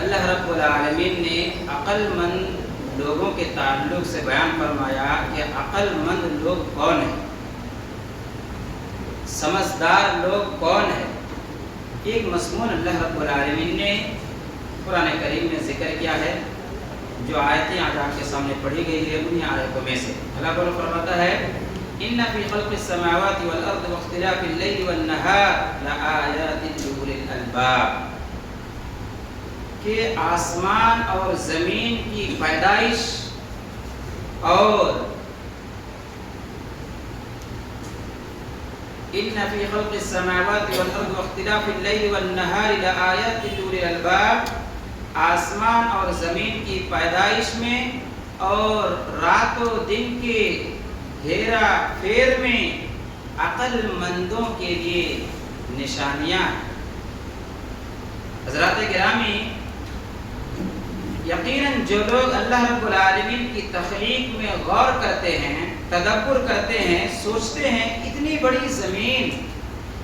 اللہ رب العالمین نے عقل مند لوگوں کے تعلق سے بیان فرمایا کہ عقل مند لوگ کون ہیں، سمجھدار لوگ کون ہیں۔ ایک مضمون اللہ رب العالمین نے قرآن کریم میں ذکر کیا ہے، جو آیتیں آج آپ کے سامنے پڑھی گئی ہے انہیں آیتوں میں سے اللہ تعالیٰ فرماتا ہے ان فی خلق السماوات والارض واختلاف اللیل والنہار لآیات لأولی الالباب، کہ آسمان اور زمین کی پیدائش اور ان فی خلق السماوات والارض واختلاف اللیل والنہار لآیات لأولی الالباب، آسمان اور زمین کی پیدائش میں اور رات و دن کے ہیرا پھیر میں عقل مندوں کے لیے نشانیاں ہیں۔ حضرات گرامی، یقیناً جو لوگ اللہ رب العالمین کی تخلیق میں غور کرتے ہیں، تدبر کرتے ہیں، سوچتے ہیں اتنی بڑی زمین،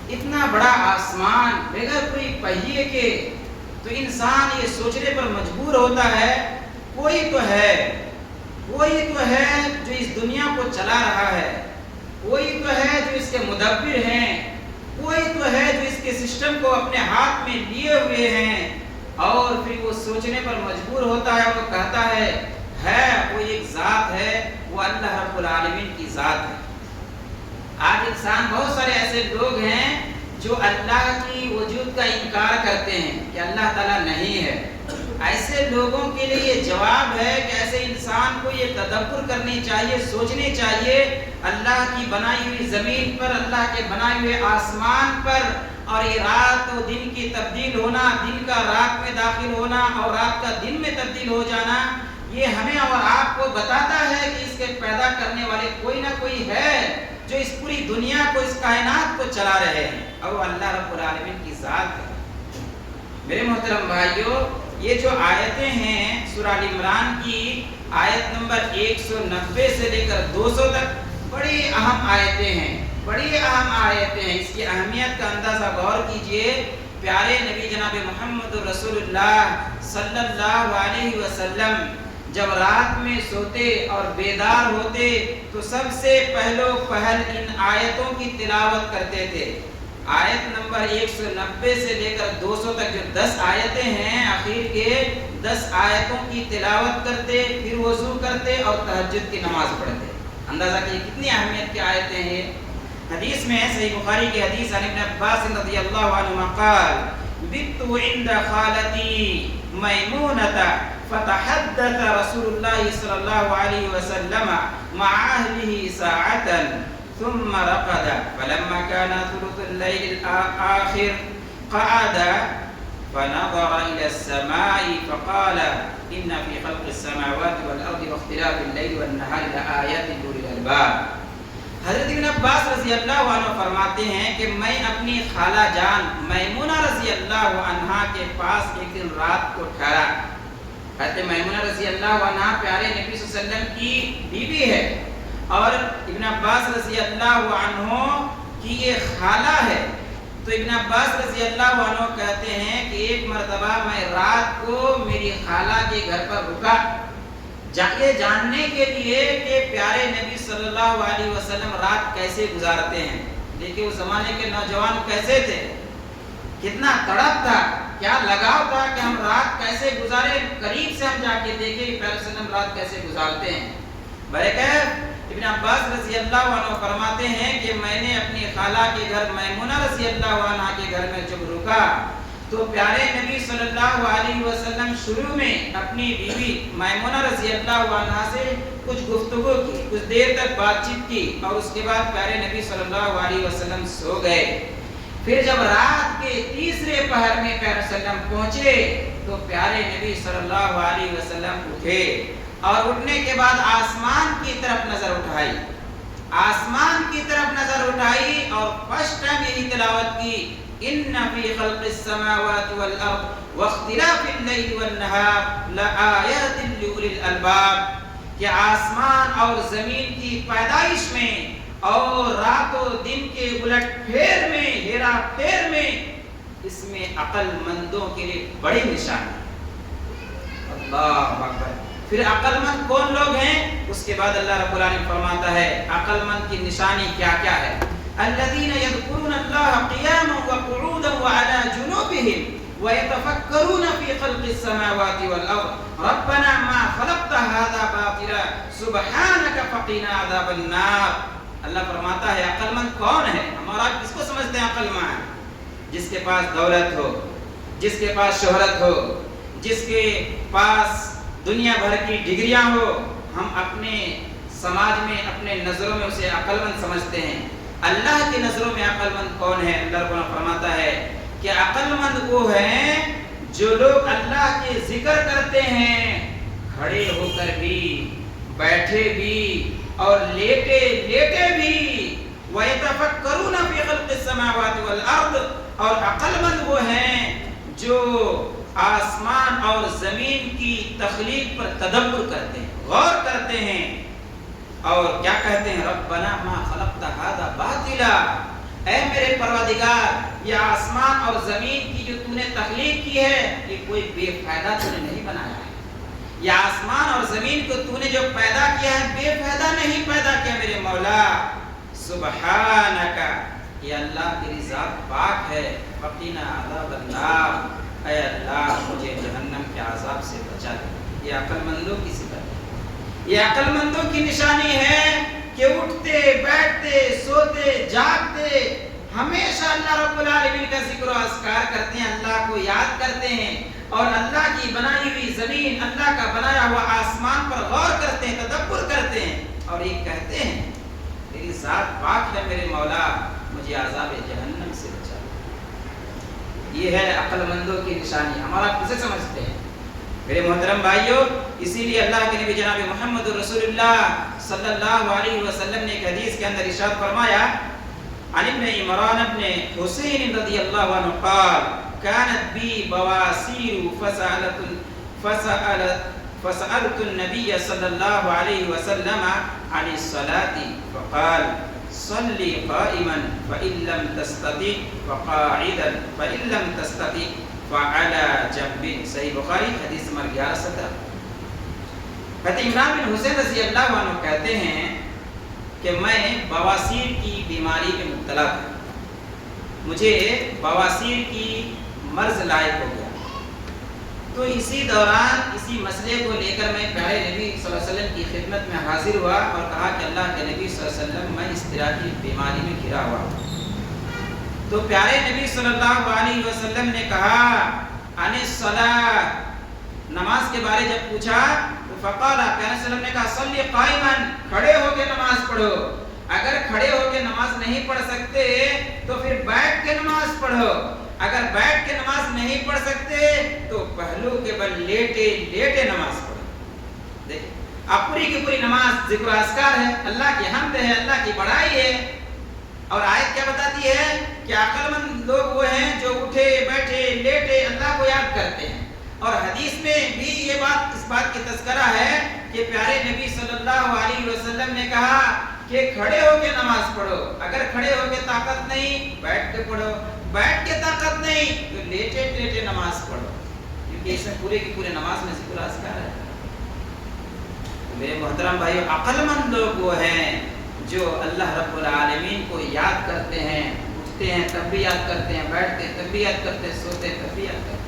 اتنا بڑا آسمان بغیر کوئی پہیے کے، تو انسان یہ سوچنے پر مجبور ہوتا ہے کوئی تو ہے جو اس دنیا کو چلا رہا ہے، کوئی تو ہے جو اس کے مدبر ہیں، کوئی تو ہے جو اس کے سسٹم کو اپنے ہاتھ میں لیے ہوئے ہیں، اور پھر وہ سوچنے پر مجبور ہوتا ہے، وہ کہتا ہے وہ ایک ذات ہے، وہ اللہ رب العالمین کی ذات ہے۔ آج انسان بہت سارے ایسے لوگ ہیں جو اللہ کی وجود کا انکار کرتے ہیں کہ اللہ تعالیٰ نہیں ہے۔ ایسے لوگوں کے لیے یہ جواب ہے کہ ایسے انسان کو یہ تدبر کرنی چاہیے، سوچنی چاہیے اللہ کی بنائی ہوئی زمین پر، اللہ کے بنائے ہوئے آسمان پر، اور یہ رات و دن کی تبدیل ہونا، دن کا رات میں داخل ہونا اور رات کا دن میں تبدیل ہو جانا، یہ ہمیں اور آپ کو بتاتا ہے کہ اس کے پیدا کرنے والے کوئی نہ کوئی ہے جو اس پوری دنیا کو، اس کائنات کو چلا رہے ہیں، اور وہ اللہ رب العالمین کی ذات ہے۔ میرے محترم بھائیوں، یہ جو آیتیں ہیں سورہ ال عمران کی آیت نمبر 190 سے لے کر 200 تک بڑی اہم آیتیں ہیں، بڑی اہم آیتیں ہیں۔ اس کی اہمیت کا اندازہ غور کیجئے۔ پیارے نبی جناب محمد رسول اللہ صلی اللہ علیہ وسلم جب رات میں سوتے اور بیدار ہوتے تو سب سے پہل ان آیتوں کی تلاوت کرتے تھے۔ آیت نمبر 190 سے لے کر 200 تک جو 10 آیتیں ہیں، آخر کے 10 آیتوں کی تلاوت کرتے، پھر وضو کرتے اور تہجد کی نماز پڑھتے۔ اندازہ کیجیے کتنی اہمیت کی آیتیں ہیں۔ حدیث میں صحیح بخاری کی حدیث عن ابن عباس رضی اللہ عنہما قال بت عند خالتی میمونة فتحدث رسول الله صلى الله عليه وسلم مع أهله ساعة ثم رقد فلما كان ثلث الليل الآخر قعد فنظر إلى السماء فقال إن في خلق السماوات والأرض واختلاف الليل والنهار لآيات لأولي الألباب۔ حضرت ابن عباس رضی اللہ عنہ فرماتے ہیں کہ میں اپنی خالہ جان میمونہ رضی اللہ عنہا کے پاس ایک دن رات کو ٹھہرا۔ حضرت میمونہ رضی اللہ عنہ پیارے نبی صلی اللہ علیہ وسلم کی بیوی ہے، اور ابن عباس رضی اللہ عنہ کی یہ خالہ ہے۔ تو ابن عباس رضی اللہ عنہ کہتے ہیں کہ ایک مرتبہ میں رات کو میری خالہ کے گھر پر رکا، یہ جاننے کے لیے کہ پیارے نبی صلی اللہ علیہ وسلم رات کیسے گزارتے ہیں۔ دیکھیں اس زمانے کے نوجوان کیسے تھے، کتنا تڑپ تھا، کیا لگاؤ تھا کہ ہم رات کیسے گزارے، قریب سے ہم جا کے دیکھیں کہ پیارے وسلم رات کیسے گزارتے ہیں۔ برکت ابن عباس رضی اللہ عنہ فرماتے ہیں کہ میں نے اپنی خالہ کے گھر میمونہ رضی اللہ عنہ کے گھر میں جب رکا تو پیارے نبی صلی اللہ علیہ وسلم شروع میں اپنی بیوی میمونہ رضی اللہ عنہ سے کچھ گفتگو کی، کچھ دیر تک بات چیت کی، اور اس کے بعد پیارے نبی صلی اللہ علیہ وسلم سو گئے۔ پھر جب رات کے تیسرے پہر میں پیارے وسلم پہنچے تو پیارے نبی صلی اللہ علیہ وسلم اٹھے، اور اٹھنے کے بعد آسمان کی طرف نظر اٹھائی، آسمان کی طرف نظر اٹھائی اور فرسٹ ٹائم یہی تلاوت کی ان فی خلق السماوات والارض واختلاف اللیل والنہار لآیات لأولی الالباب، کہ آسمان اور زمین کی پیدائش میں اور رات و دن کے الٹ پھیر میں، ہیرا پھیر میں، اس میں عقل مندوں کے لیے بڑی نشانی ہے۔ پھر عقل مند کون لوگ ہیں؟ اس کے بعد اللہ رب العالمین فرماتا ہے عقل مند کی نشانی کیا کیا ہے؟ الذین یذکرون اللہ قیاما وقعودا وعلی جنوبہم وَيَتَفَكَّرُونَ فِي خَلْقِ السَّمَاوَاتِ وَالْأَرْضِ رَبَّنَا مَا خَلَقْتَ هَذَا بَاطِلًا سُبْحَانَكَ فَقِنَا عَذَابَ النَّارِ۔ اللہ فرماتا ہے عقل مند کون ہے؟ ہمارا کس کو سمجھتے ہیں عقل مند؟ جس کے پاس دولت ہو، جس کے پاس شہرت ہو، جس کے پاس دنیا بھر کی ڈگریاں ہو، ہم اپنے سماج میں اپنے نظروں میں اسے عقل مند سمجھتے ہیں۔ اللہ کی نظروں میں عقل مند کون ہے؟ اللہ فرماتا ہے کہ عقل مند وہ ہیں جو لوگ اللہ کے ذکر کرتے ہیں کھڑے ہو کر بھی، بیٹھے بھی اور لیٹے لیٹے بھی۔ وَيَتَفَكَّرُونَ فِي خَلْقِ السَّمَاوَاتِ وَالْأَرْضِ اور عقل مند وہ ہیں جو آسمان اور زمین کی تخلیق پر تدبر کرتے ہیں، غور کرتے ہیں اور کیا کہتے ہیں؟ ربنا ما خلقت هذا باطلا، اے میرے پروردگار یہ آسمان اور زمین کی جو تو نے تخلیق کی ہے یہ کوئی بے فائدہ تو نے نہیں بنایا ہے، یہ آسمان اور زمین کو تو نے جو پیدا کیا ہے بے فائدہ نہیں پیدا کیا میرے مولا۔ سبحانک، یہ اللہ تیری ذات پاک ہے، فقینا عذاب النار، اے اللہ مجھے جہنم کے عذاب سے بچا دے۔ یہ عقل مندوں کی صفت ہے، یہ عقل مندوں کی نشانی ہے کہ اٹھتے بیٹھتے سوتے جاگتے ہمیشہ اللہ رب العالمین کا ذکر و اذکار کرتے ہیں، اللہ کو یاد کرتے ہیں اور اللہ کی بنائی ہوئی زمین، اللہ کا بنایا ہوا آسمان پر غور کرتے ہیں، تدبر کرتے ہیں اور یہ کہتے ہیں تیری ذات پاک ہے میرے مولا، مجھے عذاب جہنم سے بچا۔ یہ ہے عقل مندوں کی نشانی۔ ہمارا کسے سمجھتے ہیں میرے محترم بھائیوں؟ اسی لیے اللہ کے نبی جناب محمد رسول اللہ صلی اللہ علیہ وسلم نے ایک حدیث کے اندر ارشاد فرمایا عن ابن عمران ابن حسین رضی اللہ عنہ قال كانت بی بواسیر فسألت النبی صلی اللہ علیہ وسلم عن الصلاة فقال صلی قائما فإن لم تستطع فقاعدا فإن لم تستطع فعلى جنب۔ صحیح بخاری حدیث نمبر 1117۔ حضرت عمران بن حسین رضی اللہ عنہ کہتے ہیں کہ میں بواسیر کی بیماری میں مبتلا تھا، مجھے بواسیر کی مرض لاحق ہو گیا، تو اسی دوران اسی مسئلے کو لے کر میں پیارے نبی صلی اللہ علیہ وسلم کی خدمت میں حاضر ہوا اور کہا کہ اللہ کے نبی صلی اللہ علیہ وسلم میں اس طرح کی بیماری میں گھرا ہوا ہوں۔ تو پیارے نبی صلی اللہ علیہ وسلم نے کہا عن الصلاۃ، نماز کے بارے جب پوچھا تو فقال، پیارے صلی اللہ علیہ وسلم نے کہا صلی قائما، کھڑے ہو کے نماز پڑھو۔ اگر کھڑے ہو کے نماز نہیں پڑھ سکتے تو پھر بیٹھ کے نماز پڑھو، اگر بیٹھ کے نماز نہیں پڑھ سکتے تو پہلو کے بل لیٹے لیٹے نماز پڑھو۔ دیکھیں اب پوری کی پوری نماز ذکر و اذکار ہے، اللہ کی حمد ہے، اللہ کی بڑائی ہے، اور آیت کیا بتاتی ہے کہ عقل مند لوگ وہ ہیں جو اٹھے بیٹھے لیٹے اللہ کو یاد کرتے ہیں۔ اور حدیث میں بھی یہ بات، اس بات کی تذکرہ ہے کہ پیارے نبی صلی اللہ علیہ وسلم نے کہا کہ کھڑے ہو کے نماز پڑھو، اگر کھڑے ہو کے طاقت نہیں بیٹھ کے پڑھو، بیٹھ کے طاقت نہیں تو لیٹے لیٹے نماز پڑھو، کیونکہ اس میں پورے کی پورے نماز میں ذکر اذکار ہے۔ میرے محترم بھائیو، عقل مند لوگ وہ ہیں جو اللہ رب العالمین کو یاد کرتے ہیں، اٹھتے ہیں تب بھی یاد کرتے ہیں، بیٹھتے تب بھی یاد کرتے ہیں، سوتے تب بھی یاد کرتے ہیں۔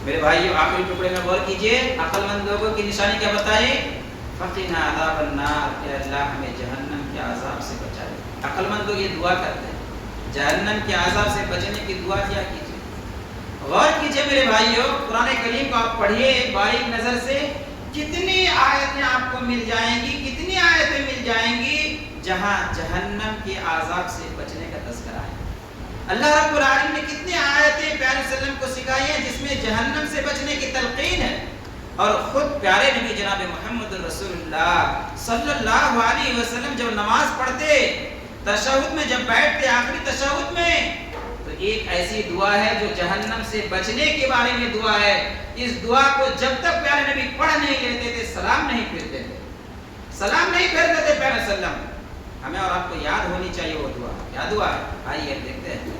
میرے بھائیو آخری ٹکڑے میں غور کیجئے، عقل مند لوگوں کی نشانی کیا بتائیں؟ فقنا عذاب النار، کہ اللہ ہمیں جہنم کے عذاب سے بچائے۔ عقل مند لوگ یہ دعا کرتے ہیں، جہنم کے عذاب سے بچنے کی دعا کیا کیجئے۔ غور کیجئے میرے بھائیو، قرآن کریم کو آپ پڑھیے باریک نظر سے، کتنی آیتیں آپ کو مل جائیں گی، کتنی آیتیں مل جائیں گی جہاں جہنم کے عذاب سے بچنے کا تذکرہ ہے۔ اللہ رب العالمین نے کتنی آیتیں پیارے وسلم کو سکھائی ہیں جس میں جہنم سے بچنے کی تلقین ہے، اور خود پیارے نبی جناب محمد رسول اللہ صلی اللہ علیہ وسلم جب نماز پڑھتے، تشہد میں جب بیٹھتے، آخری تشہد میں، تو ایک ایسی دعا ہے جو جہنم سے بچنے کے بارے میں دعا ہے۔ اس دعا کو جب تک پیارے نبی پڑھ نہیں لیتے تھے سلام نہیں پھرتے تھے، سلام نہیں پھرتے تھے پیارے وسلم۔ ہمیں اور آپ کو یاد ہونی چاہیے وہ دعا، کیا دعا ہے؟ آئیے دیکھتے ہیں۔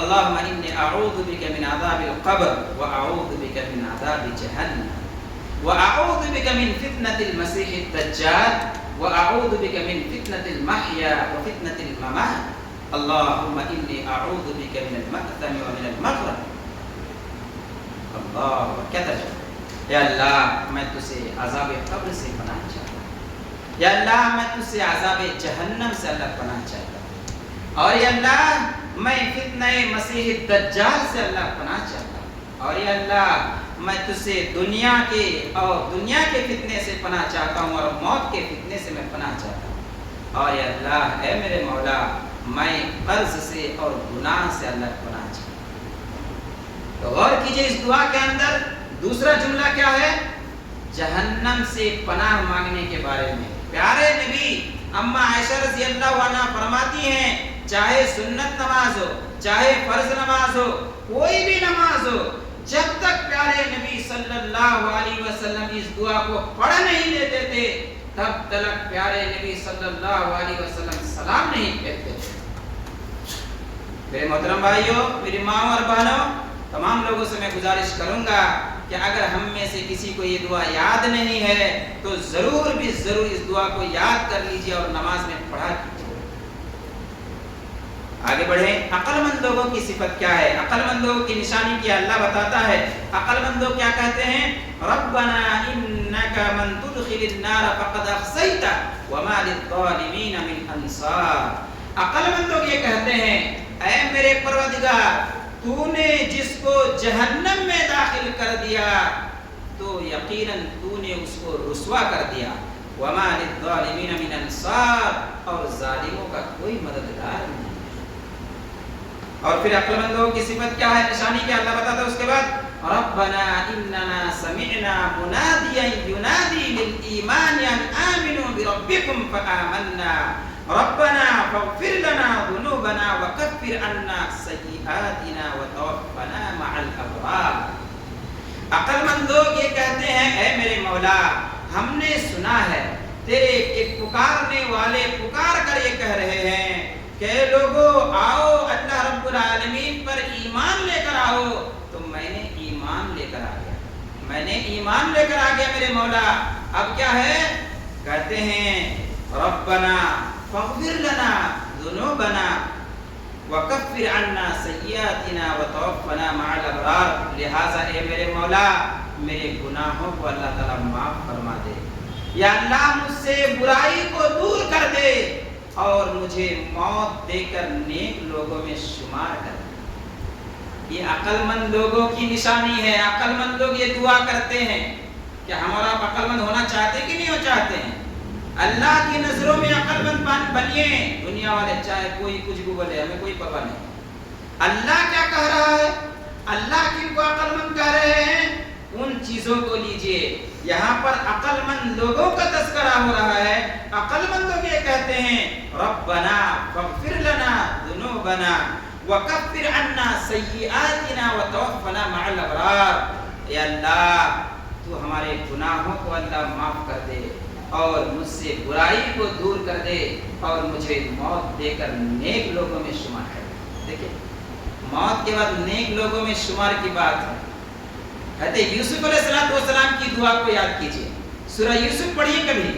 اللہم انی اعوذ بک من عذاب القبر و اعوذ بک من عذاب جہنم۔ وأعوذ بك من فتنة المسيح الدجال وأعوذ بك من فتنة المحيا وفتنة الممات اللهم إني أعوذ بك من المأثم ومن المغرم اللہ کہتا جائے یا اللہ میں تجھے عذاب قبر سے پناہ چاہتا ہوں یا اللہ میں تجھے عذاب جہنم سے اللہ پناہ چاہتا ہوں اور یا اللہ میں فتنہ مسیح الدجال سے اللہ پناہ چاہتا ہوں اور یا اللہ میں تجھے دنیا کے فتنے سے پناہ چاہتا ہوں اور موت کے فتنے سے میں پناہ چاہتا ہوں اور یا اللہ اے میرے مولا میں قرض سے اور گناہ سے اللہ پناہ چاہتا ہوں تو غور کیجئے اس دعا کے اندر دوسرا جملہ کیا ہے جہنم سے پناہ مانگنے کے بارے میں پیارے نبی اما عائشہ رضی اللہ عنہ فرماتی ہیں چاہے سنت نماز ہو چاہے فرض نماز ہو کوئی بھی نماز ہو جب تک پیارے نبی صلی اللہ علیہ وسلم اس دعا کو پڑھ نہیں لیتے تھے تب تک پیارے نبی صلی اللہ علیہ وسلم سلام نہیں کہتے تھے میرے محترم بھائیوں میری ماں اور بہنوں تمام لوگوں سے میں گزارش کروں گا کہ اگر ہم میں سے کسی کو یہ دعا یاد نہیں ہے تو ضرور اس دعا کو یاد کر لیجئے اور نماز میں پڑھا کیجئے آگے بڑھیں عقل مند لوگوں کی صفت کیا ہے عقل مند لوگوں کی نشانی کیا اللہ بتاتا ہے عقل مند لوگ کیا کہتے ہیں ربنا انک من تدخل النار فقد اخزیتہ وما للظالمین من انصار عقل مند لوگ یہ کہتے ہیں اے میرے پروردگار تو نے جس کو جہنم میں داخل کر دیا تو یقیناً تو نے اس کو رسوا کر دیا وما للظالمین من انصار اور ظالموں کا کوئی مددگار نہیں اور پھر عقل مندوں کی صفت کیا ہے نشانی کیا اللہ بتاتا ہے اس کے بعد ربنا اننا سمعنا منادیا ینادی للایمان ان آمنوا بربکم فآمنا ربنا فاغفر لنا ذنوبنا وكفر عنا سیئاتنا وتوفنا مع الابرار عقل مند لوگ یہ کہتے ہیں اے میرے مولا ہم نے سنا ہے تیرے ایک پکارنے والے پکار کر یہ کہہ رہے ہیں کہ لوگوں آؤ اللہ رب العالمین پر ایمان لے کر آؤ تو میں نے ایمان لے کر آ گیا میرے مولا اب کیا ہے کہتے ہیں ربنا فاغفر لنا ذنوبنا وکفر عنا سیئاتنا وتوفنا مع الابرار لہذا اے میرے مولا میرے گناہوں کو اللہ تعالیٰ معاف فرما دے یا اللہ مجھ سے برائی کو دور کر دے اور مجھے موت دے کر نیک لوگوں میں شمار کر دے یہ عقل مند لوگوں کی نشانی ہے عقل مند لوگ یہ دعا کرتے ہیں کہ ہمارا عقل مند ہونا چاہتے کہ نہیں ہو چاہتے ہیں اللہ کی نظروں میں عقل مند بنیے دنیا والے چاہے کوئی کچھ بھی بولے ہمیں کوئی پرواہ نہیں اللہ کیا کہہ رہا ہے اللہ کن کو عقل مند کہہ رہے ہیں ان چیزوں کو لیجئے یہاں پر عقل مند لوگوں کا تذکرہ ہو رہا ہے عقل مند لوگ یہ کہتے ہیں ربنا فاغفر لنا ذنوبنا وکفر عنا سیئاتنا وتوفنا مع الابرار اے اللہ تو ہمارے گناہوں کو اللہ معاف کر دے اور مجھ سے برائی کو دور کر دے اور مجھے موت دے کر نیک لوگوں میں شمار کر دے دیکھیں موت کے بعد نیک لوگوں میں شمار کی بات ہے کہتے یوسف علیہ السلام کی دعا کو یاد کیجئے سورہ یوسف پڑھیے کبھی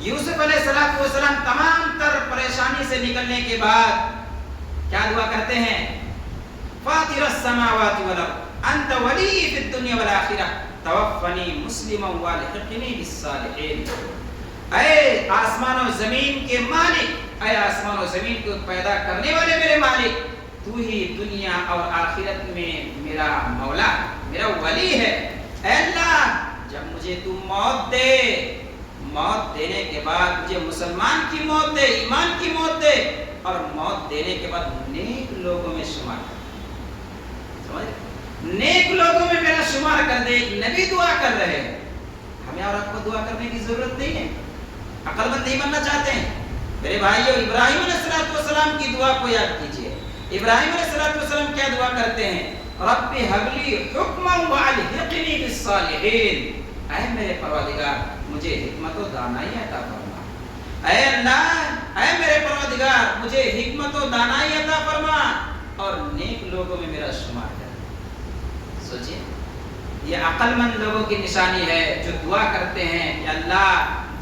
یوسف علیہ السلام تمام تر پریشانی سے نکلنے کے بعد کیا دعا کرتے ہیں فاطر السماوات والارض انت ولی فی الدنیا والآخرہ توفنی مسلما والحقنی بالصالحین اے آسمان و زمین کے مالک اے آسمان و زمین کو پیدا کرنے والے میرے مالک تو ہی دنیا اور آخرت میں میرا مولا میرا ولی ہے اے اللہ جب مجھے تو موت دے موت دینے کے بعد مجھے مسلمان کی موت دے ایمان کی موت دے اور موت دینے کے بعد نیک لوگوں میں شمار کر سمجھ نیک لوگوں میں میرا شمار کر دے نبی دعا کر رہے ہیں ہمیں اور آپ کو دعا کرنے کی ضرورت نہیں ہے عقل مند نہیں بننا چاہتے ہیں میرے بھائیو ابراہیم علیہ السلام کی دعا کو یاد کیجئے ابراہیم علیہ السلام کیا دعا کرتے ہیں رب هب لي حکما والحقنی بالصالحین اے میرے پروردگار مجھے حکمت و دانائی عطا فرما اے اللہ اے میرے پروردگار مجھے حکمت و دانائی عطا فرما اور نیک لوگوں میں میرا شمار کر سوچئے یہ عقل مند لوگوں کی نشانی ہے جو دعا کرتے ہیں کہ اللہ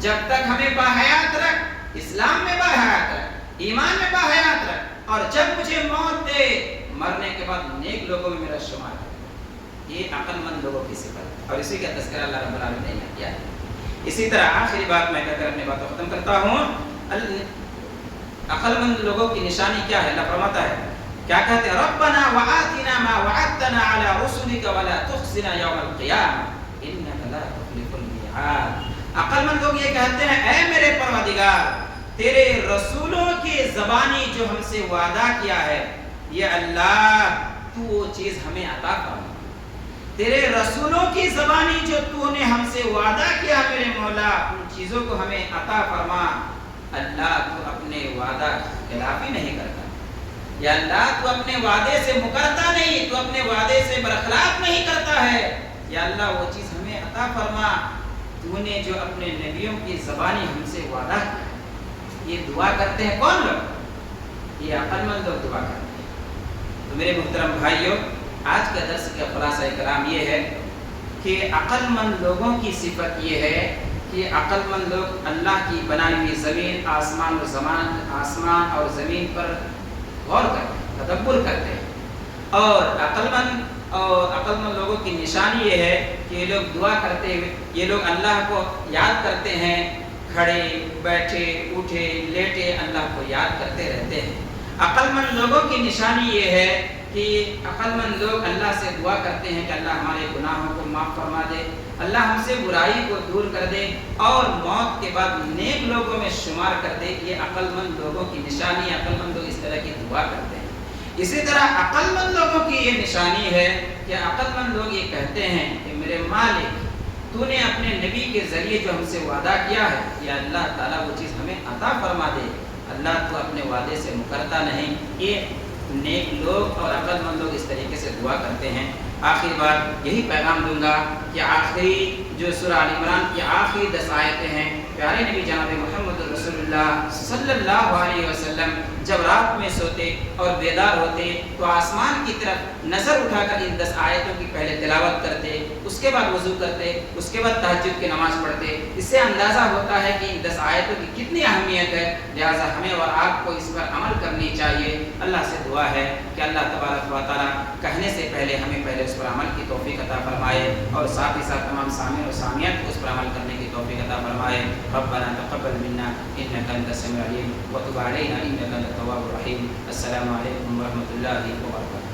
جب تک ہمیں باحیات رکھ، اسلام میں باحیات رکھ، ایمان میں باحیات رکھ، اور جب مجھے موت دے، مرنے کے بعد نیک لوگوں میں میرا شمار کر۔ یہ عقل مند لوگوں کی صفت ہے، اور اسی کا تذکرہ اللہ رب العالمین نے کیا ہے۔ اسی طرح آخری بات میں کہہ کر اپنی بات کو ختم کرتا ہوں، عقل مند لوگوں کی نشانی کیا ہے؟ اللہ فرماتا ہے، کیا کہتے ہیں؟ ربنا وآتنا ما وعدتنا على رسلك ولا تخزنا يوم القيامة انك لا تخلف الميعاد۔ عقل مند لوگ یہ کہتے ہیں، اے میرے پروردگار، تیرے رسولوں کی زبانی جو ہم سے وعدہ کیا ہے، یہ اللہ تو وہ چیز ہمیں عطا فرما۔ تیرے رسولوں کی زبانی جو تو نے ہم سے وعدہ کیا میرے مولا، ان چیزوں کو ہمیں عطا فرما۔ اللہ تو اپنے وعدہ خلاف ہی نہیں کرتا، یا اللہ تو اپنے وعدے سے مکرتا نہیں، تو اپنے وعدے سے برخلاف نہیں کرتا ہے، یا اللہ وہ چیز ہمیں عطا فرما تو نے جو اپنے نبیوں کی زبانی ہم سے وعدہ کیا۔ یہ دعا کرتے ہیں کون لوگ؟ یہ عقل مند لوگ دعا کرتے ہیں۔ تو میرے محترم بھائیوں، آج کا درس کا خلاصہ کلام یہ ہے کہ عقل مند لوگوں کی صفت یہ ہے کہ عقل مند لوگ اللہ کی بنائی ہوئی زمین، آسمان اور زمین پر غور کرتے ہیں، تدبر کرتے ہیں، اور عقل مند لوگوں کی نشانی یہ ہے کہ یہ لوگ دعا کرتے ہوئے، یہ لوگ اللہ کو یاد کرتے ہیں، کھڑے بیٹھے اٹھے لیٹے اللہ کو یاد کرتے رہتے ہیں۔ عقل مند لوگوں کی نشانی یہ ہے کہ عقل مند لوگ اللہ سے دعا کرتے ہیں کہ اللہ ہمارے گناہوں کو معاف فرما دے، اللہ ہم سے برائی کو دور کر دے، اور موت کے بعد نیک لوگوں میں شمار کر دے۔ یہ عقل مند لوگوں کی نشانی، عقل مند لوگ اس طرح کی دعا کرتے ہیں۔ اسی طرح عقل مند لوگوں کی یہ نشانی ہے کہ عقل مند لوگ یہ کہتے ہیں کہ میرے مالک، تو نے اپنے نبی کے ذریعے جو ہم سے وعدہ کیا ہے، یا اللہ تعالیٰ وہ چیز ہمیں عطا فرما دے، اللہ تو اپنے وعدے سے مکرتا نہیں۔ یہ نیک لوگ اور عقل مند لوگ اس طریقے سے دعا کرتے ہیں۔ آخری بات یہی پیغام دوں گا کہ آخری جو سورہ آل عمران کی آخری 10 آیتیں ہیں، پیارے نبی جناب محمد رسول اللہ صلی اللہ علیہ وسلم جب رات میں سوتے اور بیدار ہوتے تو آسمان کی طرف نظر اٹھا کر ان 10 آیتوں کی پہلے تلاوت کرتے، اس کے بعد وضو کرتے، اس کے بعد تہجد کی نماز پڑھتے۔ اس سے اندازہ ہوتا ہے کہ ان 10 آیتوں کی کتنی اہمیت ہے، لہٰذا ہمیں اور آپ کو اس پر عمل کرنی چاہیے۔ اللہ سے دعا ہے کہ اللہ تبارک و تعالیٰ کہنے سے پہلے ہمیں پہلے اس پر عمل کی توفیق عطا فرمائے، اور ساتھ ہی ساتھ تمام سامعین اور سامعات کو اس پر عمل کرنے کی توفیق عطا فرمائے۔ ربنا تقبل منا انك انت السميع العليم وتب علينا انك انت التواب الرحيم۔ السلام علیکم ورحمۃ اللہ وبرکاتہ۔